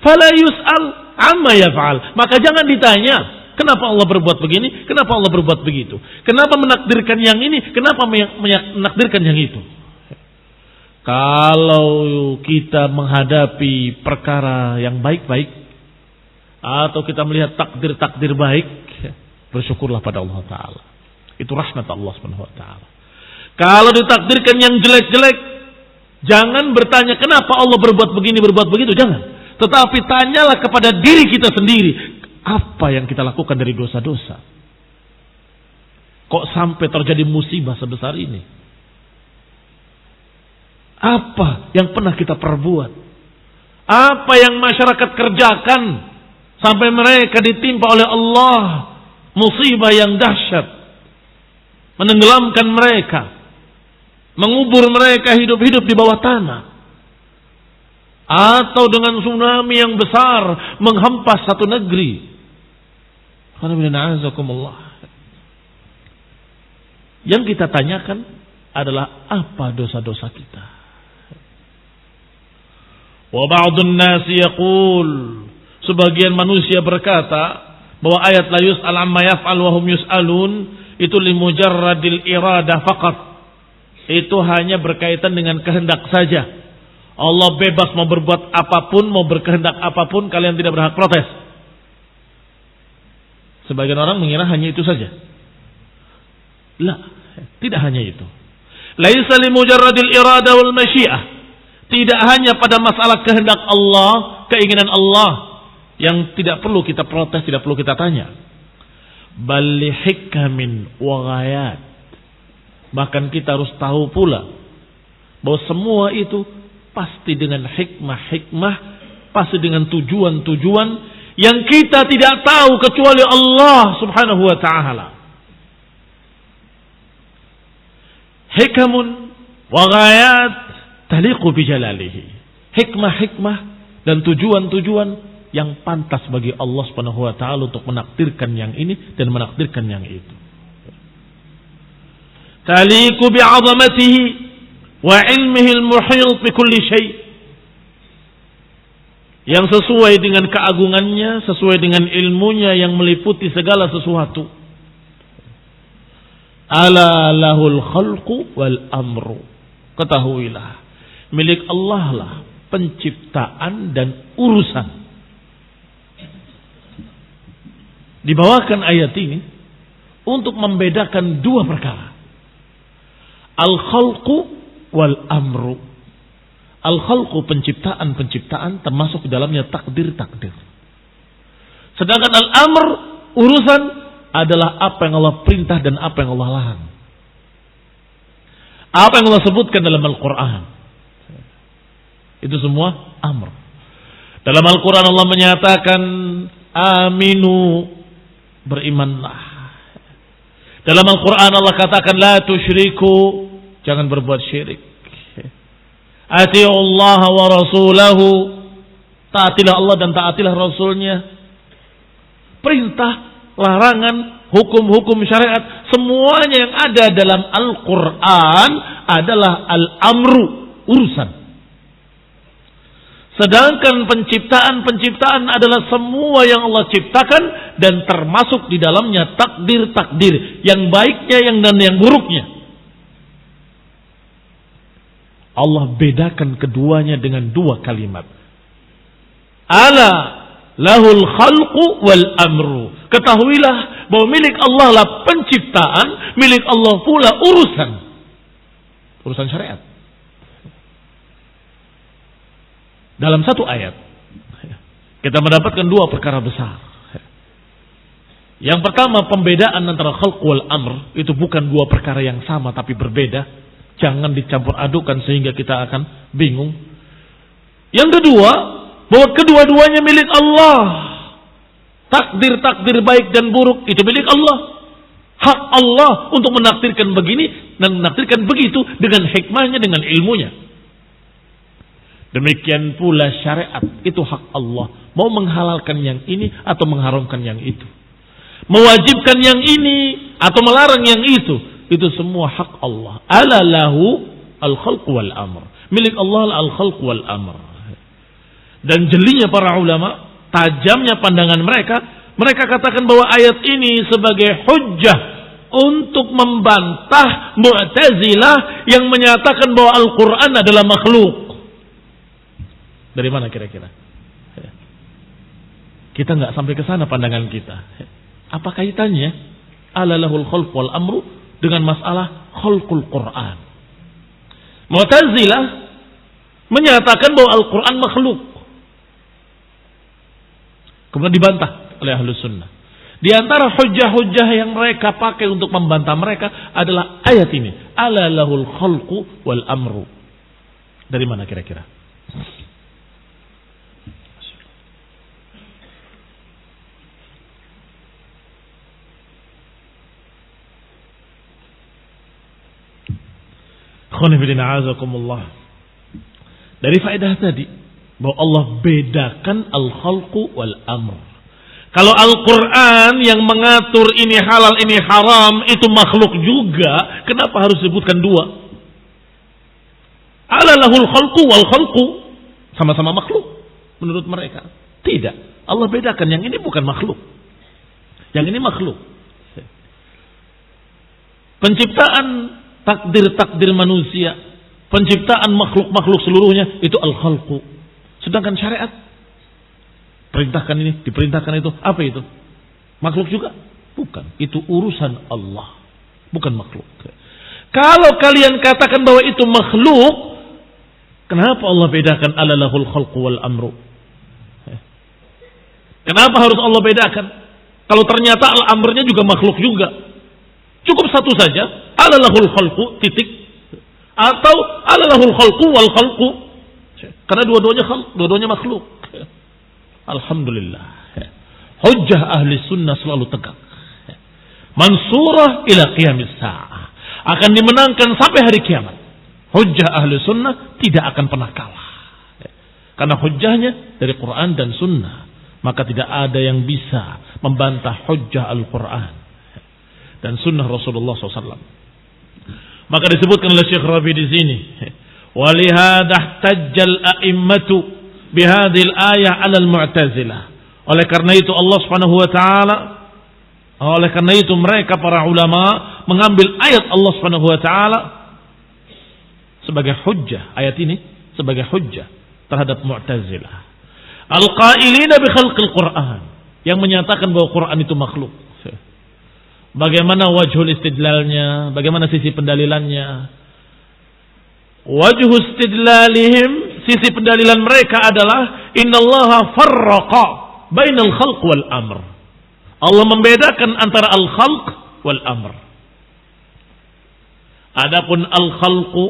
Speaker 1: Fala yus'al amma yaf'al. Maka jangan ditanya, kenapa Allah berbuat begini, kenapa Allah berbuat begitu. Kenapa menakdirkan yang ini, kenapa menakdirkan yang itu. Kalau kita menghadapi perkara yang baik-baik, atau kita melihat takdir-takdir baik, bersyukurlah pada Allah Ta'ala. Itu rahmat Allah Subhanahu wa Ta'ala. Kalau ditakdirkan yang jelek-jelek, jangan bertanya kenapa Allah berbuat begini, berbuat begitu, jangan. Tetapi tanyalah kepada diri kita sendiri, apa yang kita lakukan dari dosa-dosa? Kok sampai terjadi musibah sebesar ini? Apa yang pernah kita perbuat? Apa yang masyarakat kerjakan sampai mereka ditimpa oleh Allah musibah yang dahsyat, menenggelamkan mereka, mengubur mereka hidup-hidup di bawah tanah, atau dengan tsunami yang besar menghempas satu negeri. Yang kita tanyakan adalah apa dosa-dosa kita. Wa ba'dun nasi yaqul, sebagian manusia berkata bahwa ayat la yus'al amma yaf'al wa hum yus'alun itu limujarradil iradah faqat. Itu hanya berkaitan dengan kehendak saja. Allah bebas mau berbuat apapun, mau berkehendak apapun, kalian tidak berhak protes. Sebagian orang mengira hanya itu saja. La, tidak hanya itu. Laisa limujarradil iradah wal masyiah. Tidak hanya pada masalah kehendak Allah, keinginan Allah yang tidak perlu kita protes, tidak perlu kita tanya. Bal li hikamin wa ghayat. Bahkan kita harus tahu pula bahwa semua itu pasti dengan hikmah-hikmah, pasti dengan tujuan-tujuan yang kita tidak tahu kecuali Allah Subhanahu wa ta'ala. Hikamun wa ghayat taliqu bi jalalihi. Hikmah-hikmah dan tujuan-tujuan yang pantas bagi Allah Subhanahu wa ta'ala untuk menakdirkan yang ini dan menakdirkan yang itu. Taliqu bi'azamatihi wa ilmihi al-muhit bi kulli syai'. Yang sesuai dengan keagungannya, sesuai dengan ilmunya yang meliputi segala sesuatu. Ala lahul khalqu wal amru. Ketahuilah, milik Allah lah penciptaan dan urusan. Dibawakan ayat ini untuk membedakan dua perkara. Al-khalqu wal amru. Al-khalqu penciptaan termasuk di dalamnya takdir. Sedangkan al-amr urusan adalah apa yang Allah perintah dan apa yang Allah larang. Apa yang Allah sebutkan dalam Al-Quran. Itu semua amr. Dalam Al-Quran Allah menyatakan aminu, berimanlah. Dalam Al-Quran Allah katakan la tusyriku, jangan berbuat syirik. Ati'ullah wa rasulahu, taatilah Allah dan taatilah Rasulnya. Perintah, larangan, hukum-hukum syariat, semuanya yang ada dalam Al-Quran adalah al-amru, urusan. Sedangkan penciptaan adalah semua yang Allah ciptakan dan termasuk di dalamnya takdir-takdir, yang baiknya dan yang buruknya. Allah bedakan keduanya dengan dua kalimat. Ala lahul khalqu wal amru. Ketahuilah bahwa milik Allah lah penciptaan, milik Allah pula urusan. Urusan syariat. Dalam satu ayat kita mendapatkan dua perkara besar. Yang pertama, pembedaan antara khalq wal amr itu bukan dua perkara yang sama tapi berbeda. Jangan dicampur adukan sehingga kita akan bingung. Yang kedua, bahwa kedua-duanya milik Allah. Takdir baik dan buruk itu milik Allah. Hak Allah untuk menakdirkan begini dan menakdirkan begitu dengan hikmahnya, dengan ilmunya. Demikian pula syariat itu hak Allah. Mau menghalalkan yang ini atau mengharamkan yang itu. Mewajibkan yang ini atau melarang yang itu semua hak Allah. Ala lahu al-khalq wal amr. Milik Allah al-khalq wal amr. Dan jelinya para ulama, tajamnya pandangan mereka katakan bahwa ayat ini sebagai hujjah untuk membantah Mu'tazilah yang menyatakan bahwa Al-Quran adalah makhluk. Dari mana kira-kira? Kita nggak sampai ke sana pandangan kita. Apa kaitannya ala lahul khalq wal amru dengan masalah khalqul Quran? Mu'tazilah menyatakan bahwa Al-Quran makhluk. Kemudian dibantah oleh Ahlus Sunnah. Di antara hujjah-hujjah yang mereka pakai untuk membantah mereka adalah ayat ini. Ala lahul khalqu wal amru. Dari mana kira-kira? Dari faedah tadi bahwa Allah bedakan al-khalqu wal amr. Kalau Al-Quran yang mengatur ini halal ini haram itu makhluk juga, kenapa harus disebutkan dua? Ala lahul khalqu wal khalqu, sama-sama makhluk menurut mereka. Tidak, Allah bedakan, yang ini bukan makhluk, yang ini makhluk. Penciptaan takdir manusia, penciptaan makhluk-makhluk seluruhnya itu al-khalqu. Sedangkan syariat perintahkan ini, diperintahkan itu, apa itu? Makhluk juga? Bukan, itu urusan Allah, bukan makhluk. Kalau kalian katakan bahwa itu makhluk, kenapa Allah bedakan ala lahul khalqu wal amru? Kenapa harus Allah bedakan? Kalau ternyata al-amrnya juga makhluk juga. Cukup satu saja, ala lahul khalqu titik, atau ala lahul khalqu wal khalqu. Karena dua-duanya makhluk. Alhamdulillah. Hujjah ahli sunnah selalu tegak. Mansurah ila qiyamis sa'ah. Akan dimenangkan sampai hari kiamat. Hujjah ahli sunnah tidak akan pernah kalah. Karena hujjahnya dari Quran dan sunnah. Maka tidak ada yang bisa membantah hujjah Al-Quran dan sunnah Rasulullah SAW. Maka disebutkan oleh Syekh Rabi di sini. Walihada ihtajjal a'immatu bihadhil ayah 'ala al-mu'tazilah. Oleh karena itu Allah Subhanahu wa taala, oleh karena itu mereka para ulama mengambil ayat Allah Subhanahu wa taala sebagai hujjah, ayat ini sebagai hujjah terhadap Mu'tazilah. Al-qailina bi khalqil Qur'an, yang menyatakan bahwa Quran itu makhluk. Bagaimana wajhul istidlalnya? Bagaimana sisi pendalilannya? Wajhu istidlalihim, sisi pendalilan mereka adalah innallaha farraqa bainal khalq wal amr. Allah membedakan antara al-khalq wal amr. Adapun al-khalqu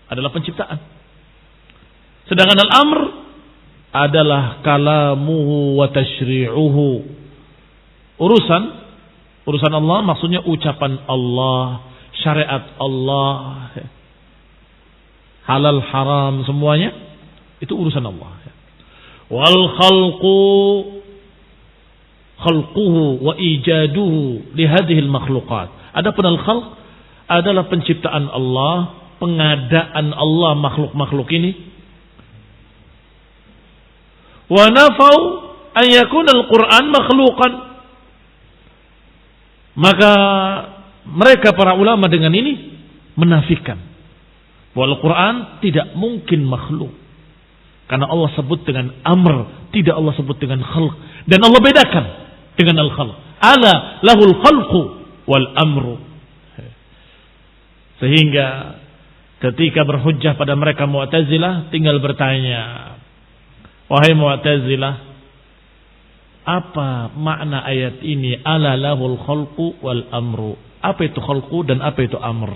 Speaker 1: adalah penciptaan. Sedangkan al-amr adalah kalamuhu wa tashri'uhu. Urusan Allah maksudnya ucapan Allah, syariat Allah, halal haram semuanya itu urusan Allah. Wal khalquhu wa ijaduhu li hadhihi al makhluqat. Adapun al khalq adalah penciptaan Allah, pengadaan Allah makhluk-makhluk ini. Wa nafau an yakuna al Quran makhluqan. Maka mereka para ulama dengan ini menafikan bahwa Al-Quran tidak mungkin makhluk. Karena Allah sebut dengan amr, tidak Allah sebut dengan khalq. Dan Allah bedakan dengan al-khalq. Ala lahul khalqu wal amru. Sehingga ketika berhujjah pada mereka Mu'tazilah, tinggal bertanya, wahai Mu'tazilah, apa makna ayat ini? Ala lahul khalqu wal amru. Apa itu khalqu dan apa itu amr?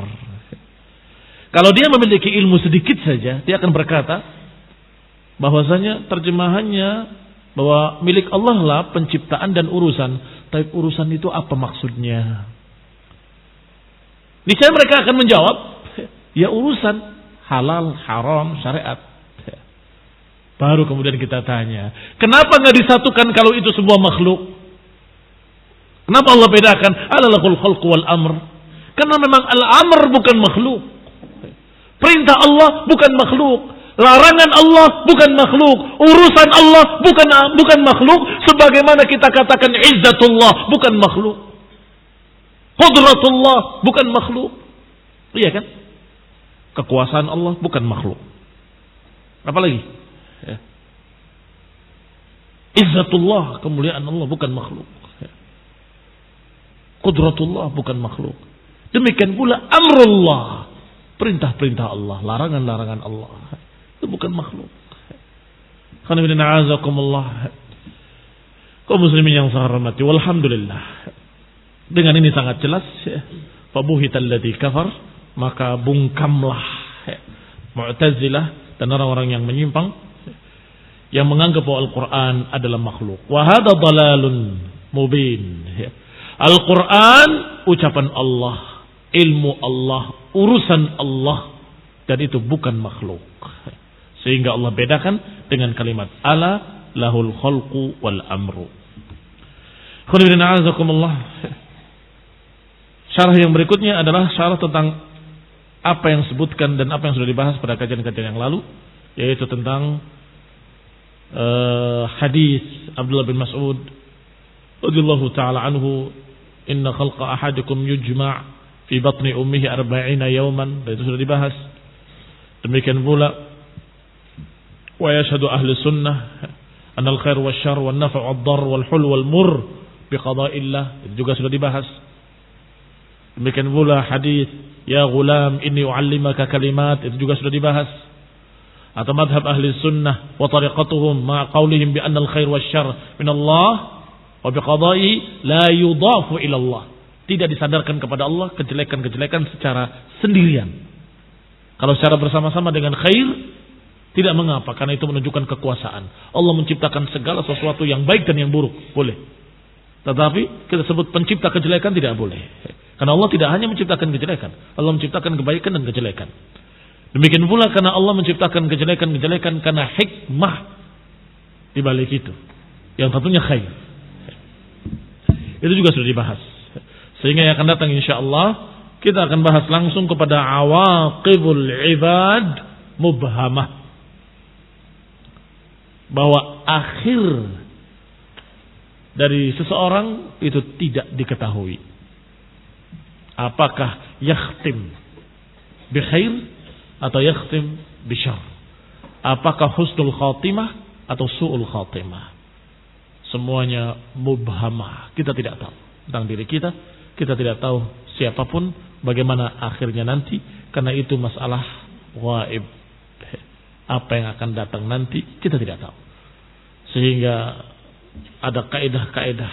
Speaker 1: Kalau dia memiliki ilmu sedikit saja, dia akan berkata bahwasanya terjemahannya bahwa milik Allah lah penciptaan dan urusan. Tapi urusan itu apa maksudnya? Niscaya mereka akan menjawab, ya urusan halal, haram, syariat. Baru kemudian kita tanya, kenapa nggak disatukan kalau itu semua makhluk? Kenapa Allah bedakan? Alalahul khalqu wal amr. Karena memang al-amr bukan makhluk. Perintah Allah bukan makhluk. Larangan Allah bukan makhluk. Urusan Allah bukan makhluk. Sebagaimana kita katakan izzatullah bukan makhluk. Qudratullah bukan makhluk. Iya kan? Kekuasaan Allah bukan makhluk. Apalagi? Ya. Izzatullah, kemuliaan Allah bukan makhluk. Ya. Qudratullah bukan makhluk. Demikian pula amrullah, perintah-perintah Allah, larangan-larangan Allah. Itu bukan makhluk. Khana a'azakumullah. Kaum muslimin yang saya hormati, walhamdulillah. Dengan ini sangat jelas, ya. Fabuhital ladzi kafar, maka bungkamlah, ya, Mu'tazilah dan orang-orang yang menyimpang, yang menganggap bahwa Al-Quran adalah makhluk. Wa hadza dhalalun mubin. Ya. Al-Quran ucapan Allah, ilmu Allah, urusan Allah, dan itu bukan makhluk. Sehingga Allah bedakan dengan kalimat ala lahul khalqu wal amru. Khairin a'azakumullah. Syarah yang berikutnya adalah syarah tentang apa yang disebutkan dan apa yang sudah dibahas pada kajian-kajian yang lalu, yaitu tentang hadis Abdullah bin Mas'ud radhiyallahu taala anhu, inna khalqa ahadikum yujma' fi batni ummihi 40 yawman, dan itu sudah dibahas. Demikian pula wa yashhadu ahli sunnah anna al-khair wasyarr wan naf' wad-darr wal hul wal murr bi qada'illah, itu juga sudah dibahas. Demikian pula hadis ya ghulam inni u'allimaka kalimat, itu juga sudah dibahas. Atau madhab ahli sunnah wa tariqatuhum ma qaulihim bi anna al-khair wasyarr min Allah wa bi qada'i la yudafu ila Allah, tidak disandarkan kepada Allah kejelekan-kejelekan secara sendirian. Kalau secara bersama-sama dengan khair tidak mengapa, karena itu menunjukkan kekuasaan. Allah menciptakan segala sesuatu yang baik dan yang buruk, boleh. Tetapi kita sebut pencipta kejelekan tidak boleh. Karena Allah tidak hanya menciptakan kejelekan, Allah menciptakan kebaikan dan kejelekan. Demikian pula karena Allah menciptakan kejelekan-kejelekan karena hikmah di balik itu, yang tentunya khair. Itu juga sudah dibahas. Sehingga yang akan datang insyaallah kita akan bahas langsung kepada awaqibul ibad mubhamah. Bahwa akhir dari seseorang itu tidak diketahui. Apakah yakhtim bi khair atau yakhtim bi syarr? Apakah husnul khatimah atau su'ul khatimah? Semuanya mubhamah. Kita tidak tahu tentang diri kita. Kita tidak tahu siapapun, bagaimana akhirnya nanti. Karena itu masalah ghaib. Apa yang akan datang nanti kita tidak tahu. Sehingga ada kaidah-kaidah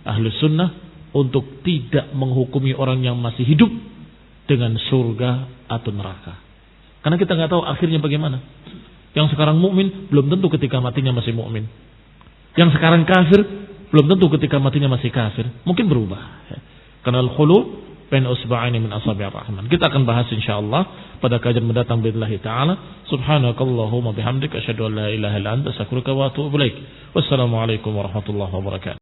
Speaker 1: ahlu sunnah untuk tidak menghukumi orang yang masih hidup dengan surga atau neraka. Karena kita nggak tahu akhirnya bagaimana. Yang sekarang mukmin belum tentu ketika matinya masih mukmin. Yang sekarang kafir belum tentu ketika matinya masih kafir. Mungkin berubah. Karena al-khulu bain usba'aini min asabi'ir rahman. Kita akan bahas insyaallah pada kajian mendatang billahi taala. Subhanakallahumma bihamdika asyhadu an la ilaha illa anta astaghfiruka wa atubu ilaik. Wassalamualaikum warahmatullahi wabarakatuh.